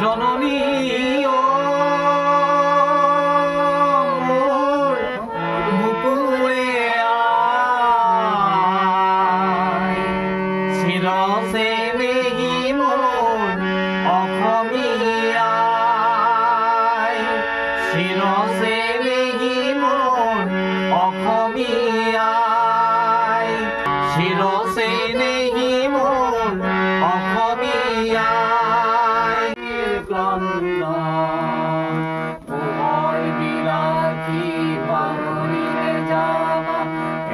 জননী বুকুৰে চিৰচে নেহি মোৰ অসমীয়া চিৰচে নেহি মোৰ অসমীয়া চিৰচে নেহি মোৰ অসমীয়া পোহৰ বিলাসী পাহৰিলে যাবা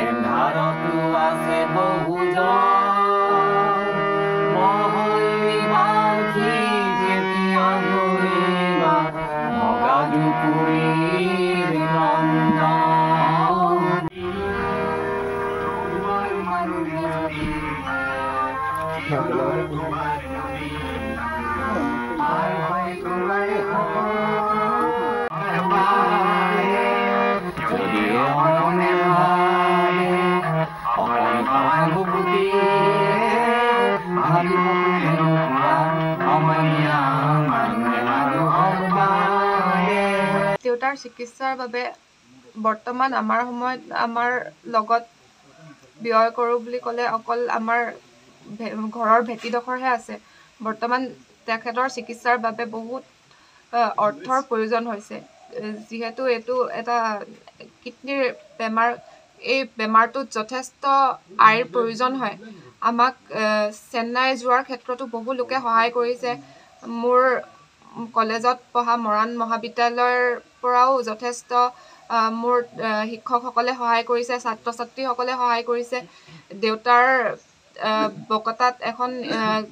এন্ধাৰতো আছে বহুজন মহল্লাবাসী কেতিয়া ঘূৰিবা ভগা জুপুৰীৰ দেউতাৰ চিকিৎসাৰ বাবে বৰ্তমান আমাৰ সময়ত আমাৰ লগত ব্যয় কৰোঁ বুলি ক'লে অকল আমাৰ ঘৰৰ ভেটিডোখৰহে আছে। বৰ্তমান তেখেতৰ চিকিৎসাৰ বাবে বহুত অৰ্থৰ প্ৰয়োজন হৈছে, যিহেতু এইটো এটা কিডনীৰ বেমাৰ। এই বেমাৰটোত যথেষ্ট আয়ৰ প্ৰয়োজন হয়। আমাক চেন্নাই যোৱাৰ ক্ষেত্ৰতো বহু লোকে সহায় কৰিছে। মোৰ কলেজত পঢ়া মৰাণ মহাবিদ্যালয়ৰ পৰাও যথেষ্ট মোৰ শিক্ষকসকলে সহায় কৰিছে, ছাত্ৰ ছাত্ৰীসকলে সহায় কৰিছে। দেউতাৰ বকতাত এখন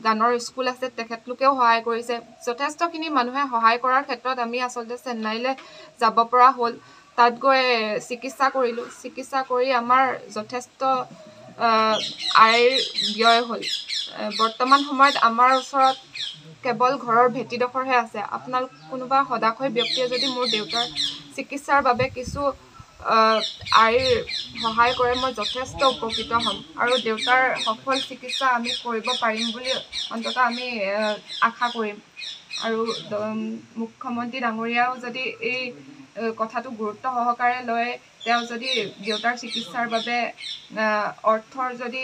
গানৰ স্কুল আছে, তেখেতলোকেও সহায় কৰিছে। যথেষ্টখিনি মানুহে সহায় কৰাৰ ক্ষেত্ৰত আমি আচলতে চেন্নাইলৈ যাব পৰা হ'ল। তাত গৈ চিকিৎসা কৰিলোঁ। চিকিৎসা কৰি আমাৰ যথেষ্ট আয়ৰ ব্যয় হ'ল। বৰ্তমান সময়ত আমাৰ ওচৰত কেৱল ঘৰৰ ভেটিডোখৰহে আছে। আপোনালোক কোনোবা সদাশয় ব্যক্তিয়ে যদি মোৰ দেউতাৰ চিকিৎসাৰ বাবে কিছু আয়ৰ সহায় কৰে, মই যথেষ্ট উপকৃত হ'ম আৰু দেউতাৰ সফল চিকিৎসা আমি কৰিব পাৰিম বুলি অন্ততঃ আমি আশা কৰিম। আৰু মুখ্যমন্ত্ৰী ডাঙৰীয়াও যদি এই কথাটো গুৰুত্ব সহকাৰে লয়, তেওঁ যদি দেউতাৰ চিকিৎসাৰ বাবে অৰ্থৰ যদি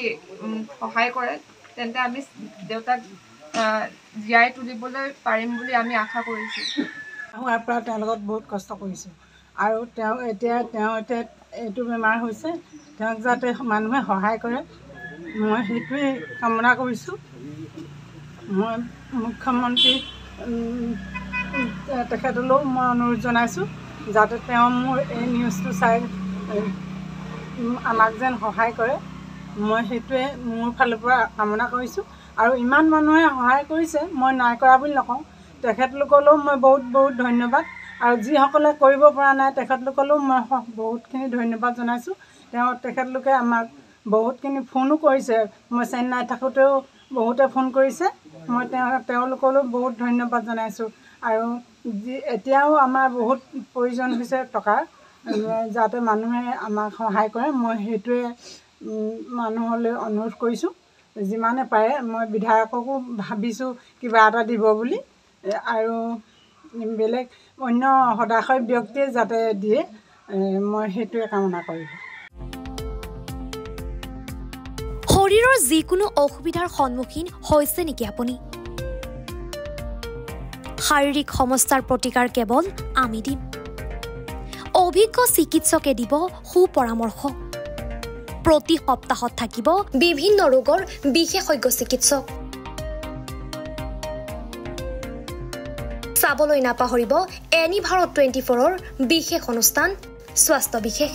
সহায় কৰে, তেন্তে আমি দেউতাক জীয়াই তুলিবলৈ পাৰিম বুলি আমি আশা কৰিছোঁ। হোৱাৰ পৰা তেওঁৰ লগত বহুত কষ্ট কৰিছোঁ আৰু তেওঁ এতিয়া এইটো বেমাৰ হৈছে, তেওঁক যাতে মানুহে সহায় কৰে, মই সেইটোৱে কামনা কৰিছোঁ। মই মুখ্যমন্ত্ৰী তেখেতলৈও মই অনুৰোধ জনাইছোঁ যাতে তেওঁ মোৰ এই নিউজটো চাই আমাক যেন সহায় কৰে। মই সেইটোৱে মোৰ ফালৰ পৰা কামনা কৰিছোঁ। আৰু ইমান মানুহে সহায় কৰিছে, মই নাই কৰা বুলি নকওঁ। তেখেতলোকলৈও মই বহুত বহুত ধন্যবাদ। আৰু যিসকলে কৰিব পৰা নাই, তেখেতলোকলৈও মই বহুতখিনি ধন্যবাদ জনাইছোঁ। তেখেতলোকে আমাক বহুতখিনি ফোনো কৰিছে। মই চেন্নাই থাকোঁতেও বহুতে ফোন কৰিছে। মই তেওঁলোকলৈও বহুত ধন্যবাদ জনাইছোঁ। আৰু এতিয়াও আমাৰ বহুত প্ৰয়োজন হৈছে টকাৰ, যাতে মানুহে আমাক সহায় কৰে। মই সেইটোৱে মানুহলৈ অনুৰোধ কৰিছোঁ। যিমানে পাৰে মই বিধায়ককো ভাবিছোঁ কিবা এটা দিব বুলি, আৰু বেলেগ অন্য সদাশয় ব্যক্তিয়ে যাতে দিয়ে, মই সেইটোৱে কামনা কৰিলোঁ। শৰীৰৰ যিকোনো অসুবিধাৰ সন্মুখীন হৈছে নেকি আপুনি? শাৰীৰিক সমস্যাৰ প্ৰতিকাৰ কেৱল আমি দিম। অভিজ্ঞ চিকিৎসকে দিব সুপৰামৰ্শ। প্ৰতি সপ্তাহত থাকিব বিভিন্ন ৰোগৰ বিশেষজ্ঞ চিকিৎসক। চাবলৈ নাপাহৰিব এনি ভাৰত 24ৰ বিশেষ অনুষ্ঠান স্বাস্থ্য বিশেষ।